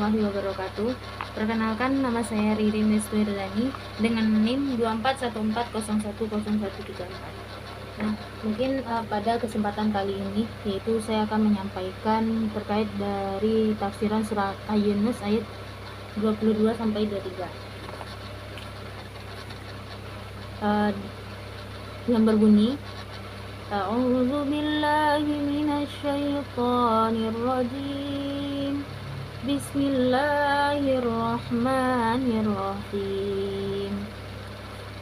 warahmatullahi wabarakatuh. Perkenalkan, nama saya Ririn Neswirdani dengan NIM 2414010134. Nah, mungkin pada kesempatan kali ini yaitu saya akan menyampaikan terkait dari tafsiran surat Yunus ayat 22 sampai 23. Yang berbunyi, A'udzu billahi minasy syaithanir rajim. Bismillahirrahmanirrahim.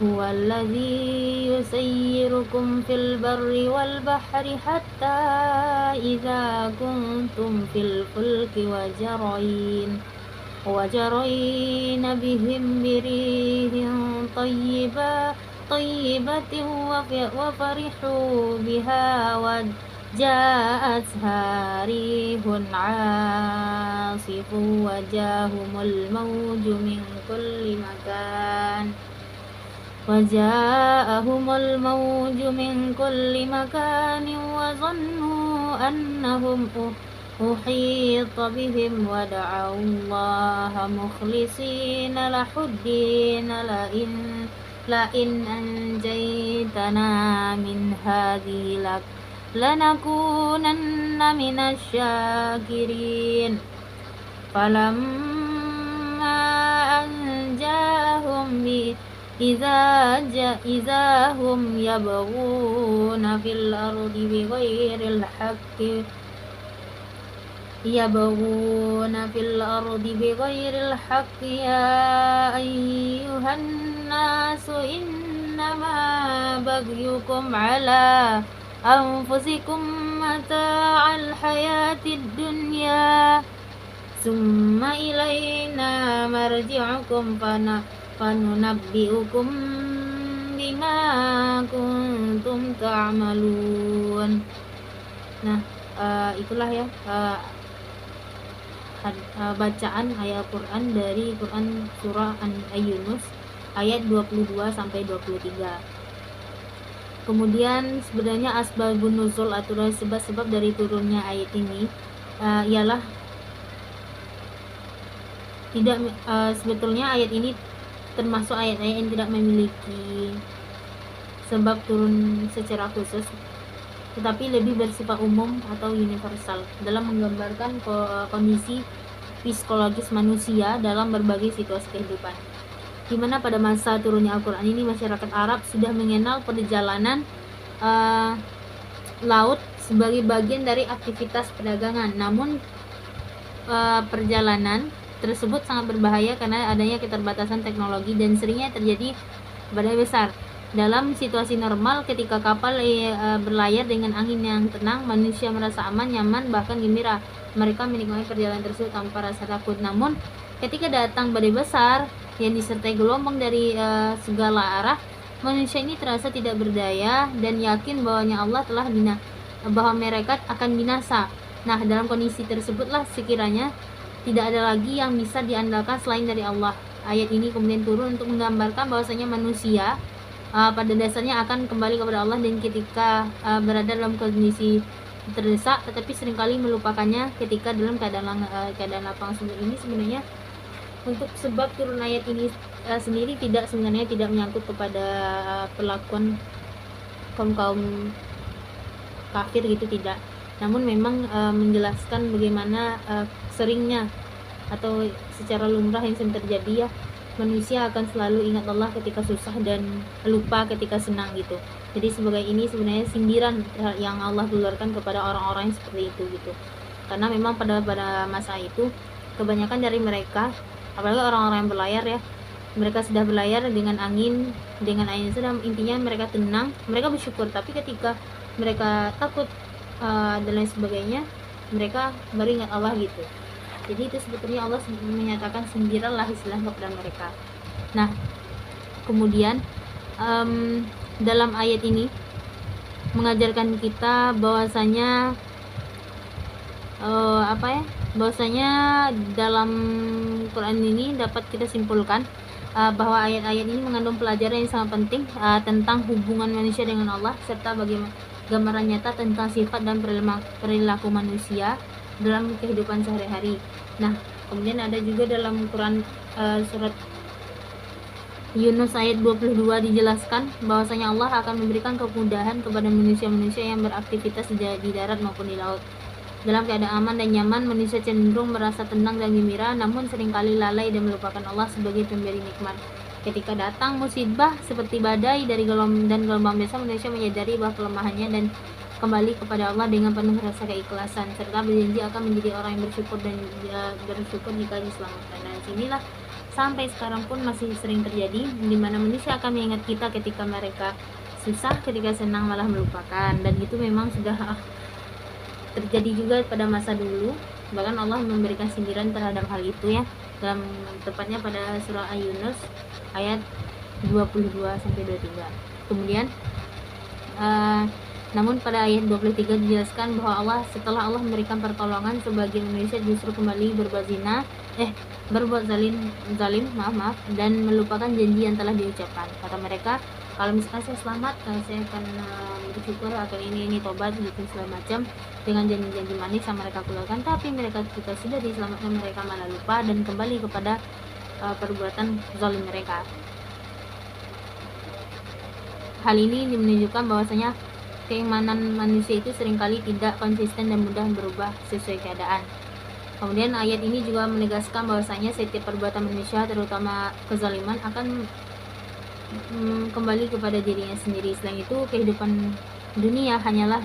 Huwallazi yusayyirukum fil barri wal bahri hatta idza kuntum fil fulki وجرين بهم بريح طيبة وفرحوا بها وجاءتها ريح عاصف وجاءهم الموج من كل مكان وظنوا أنهم أحيط بهم ودعوا الله مخلصين له الدين لئن أنجيتنا من هذه لنكونن من الشاكرين فلما أنجاهم إذا هم يبغون في الأرض بغير الحق يا أيها الناس إنما بغيكم على أنفسكم متاع الحياة الدنيا ثم إلينا مرجعكم فننبئكم بما كنتم تعملون. Nah, itulah ya bacaan ayat Quran dari Quran surah Yunus ayat 22 sampai 23. Kemudian sebenarnya asbabun nuzul atau sebab-sebab dari turunnya ayat ini ialah sebetulnya ayat ini termasuk ayat-ayat yang tidak memiliki sebab turun secara khusus, tetapi lebih bersifat umum atau universal dalam menggambarkan kondisi psikologis manusia dalam berbagai situasi kehidupan, di mana pada masa turunnya Al-Quran ini masyarakat Arab sudah mengenal perjalanan laut sebagai bagian dari aktivitas perdagangan. Namun perjalanan tersebut sangat berbahaya karena adanya keterbatasan teknologi dan seringnya terjadi badai besar. Dalam situasi normal, ketika kapal berlayar dengan angin yang tenang, manusia merasa aman, nyaman, bahkan gembira. Mereka menikmati perjalanan tersebut tanpa rasa takut. Namun, ketika datang badai besar yang disertai gelombang dari segala arah, manusia ini terasa tidak berdaya dan yakin bahwa mereka akan binasa. Nah, dalam kondisi tersebutlah sekiranya tidak ada lagi yang bisa diandalkan selain dari Allah. Ayat ini kemudian turun untuk menggambarkan bahwasanya manusia pada dasarnya akan kembali kepada Allah, dan ketika berada dalam kondisi terdesak tetapi seringkali melupakannya ketika dalam keadaan lapang. Ini sebenarnya untuk sebab turun ayat ini sendiri sebenarnya tidak menyangkut kepada perlakuan kaum kafir gitu, tidak. Namun memang menjelaskan bagaimana seringnya atau secara lumrah yang sering terjadi ya, manusia akan selalu ingat Allah ketika susah dan lupa ketika senang gitu. Jadi ini sebenarnya sindiran yang Allah keluarkan kepada orang-orang yang seperti itu gitu. Karena memang pada masa itu kebanyakan dari mereka, apalagi orang-orang yang berlayar ya, mereka sudah berlayar dengan angin sedang, intinya mereka tenang, mereka bersyukur. Tapi ketika mereka takut dan lain sebagainya, mereka baru ingat Allah gitu. Jadi itu sebetulnya Allah menyatakan sindiranlah istilah kepada mereka. Nah, kemudian dalam ayat ini mengajarkan kita bahwasanya bahwasanya dalam Quran ini dapat kita simpulkan bahwa ayat-ayat ini mengandung pelajaran yang sangat penting tentang hubungan manusia dengan Allah, serta bagaimana gambaran nyata tentang sifat dan perilaku manusia dalam kehidupan sehari-hari. Nah, Kemudian ada juga dalam Quran surat Yunus ayat 22 dijelaskan bahwasanya Allah akan memberikan kemudahan kepada manusia-manusia yang beraktivitas di darat maupun di laut. Dalam keadaan aman dan nyaman, manusia cenderung merasa tenang dan gembira, namun seringkali lalai dan melupakan Allah sebagai pemberi nikmat. Ketika datang musibah seperti badai dari gelombang besar, manusia menyadari bahwa kelemahannya dan kembali kepada Allah dengan penuh rasa keikhlasan, serta berjanji akan menjadi orang yang bersyukur dan bersyukur jika diselamatkan. Dan sinilah sampai sekarang pun masih sering terjadi, di mana manusia akan mengingat kita ketika mereka susah, ketika senang malah melupakan. Dan itu memang sudah terjadi juga pada masa dulu. Bahkan Allah memberikan sindiran terhadap hal itu ya, dalam tepatnya pada surah Yunus ayat 22-23. Kemudian namun pada ayat 23 dijelaskan bahwa Allah, setelah Allah memberikan pertolongan, sebagian manusia justru kembali berbuat zalim dan melupakan janji yang telah diucapkan. Kata mereka, kalau misalkan saya selamat, saya akan bersyukur, akan ini tobat gitu segala macam, dengan janji-janji manis yang mereka keluarkan. Tapi mereka ketika sudah diselamatkan, mereka malah lupa dan kembali kepada perbuatan zalim mereka. Hal ini menunjukkan bahwasanya keimanan manusia itu seringkali tidak konsisten dan mudah berubah sesuai keadaan. Kemudian ayat ini juga menegaskan bahwasanya setiap perbuatan manusia, terutama kezaliman, akan kembali kepada dirinya sendiri. Selain itu, kehidupan dunia hanyalah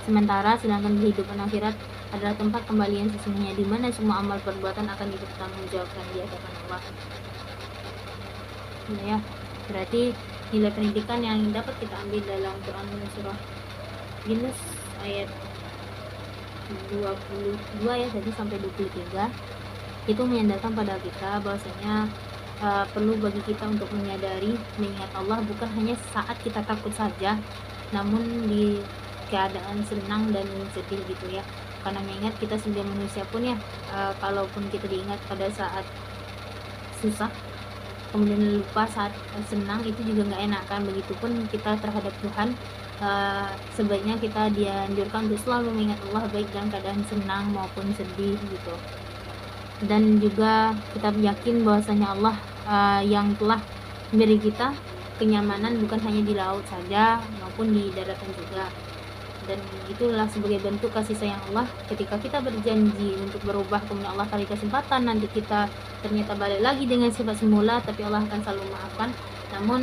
sementara, sedangkan kehidupan akhirat adalah tempat kembali yang sesungguhnya, di mana semua amal perbuatan akan dipertanggungjawabkan di hadapan Allah. Ya, berarti nilai pendidikan yang dapat kita ambil dalam Quran surah Yunus ayat 22 ya tadi sampai 23 itu menyandarkan pada kita bahwasanya perlu bagi kita untuk mengingat Allah bukan hanya saat kita takut saja, namun di keadaan senang dan sedih gitu ya. Karena mengingat kita sebagai manusia pun ya, kalaupun kita diingat pada saat susah kemudian lupa saat senang, itu juga nggak enak kan. Begitupun kita terhadap Tuhan, sebaiknya kita dianjurkan untuk selalu mengingat Allah baik dalam keadaan senang maupun sedih gitu. Dan juga kita yakin bahwasanya Allah yang telah memberi kita kenyamanan bukan hanya di laut saja maupun di daratan juga. Dan itulah sebagai bentuk kasih sayang Allah ketika kita berjanji untuk berubah, kemudian Allah kasih kesempatan, nanti kita ternyata balik lagi dengan sifat semula, tapi Allah akan selalu maafkan. Namun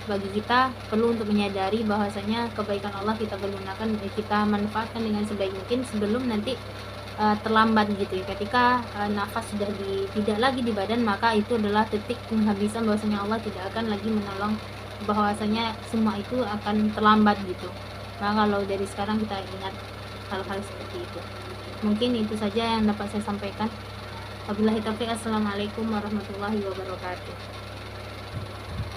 bagi kita perlu untuk menyadari bahwasanya kebaikan Allah kita gunakan, kita manfaatkan dengan sebaik mungkin sebelum nanti terlambat gitu ya. Ketika nafas sudah tidak lagi di badan, maka itu adalah titik penghabisan, bahwasanya Allah tidak akan lagi menolong, bahwasanya semua itu akan terlambat gitu. Nah, kalau dari sekarang kita ingat hal-hal seperti itu. Mungkin itu saja yang dapat saya sampaikan. Wabillahi taufiq. Assalamualaikum warahmatullahi wabarakatuh.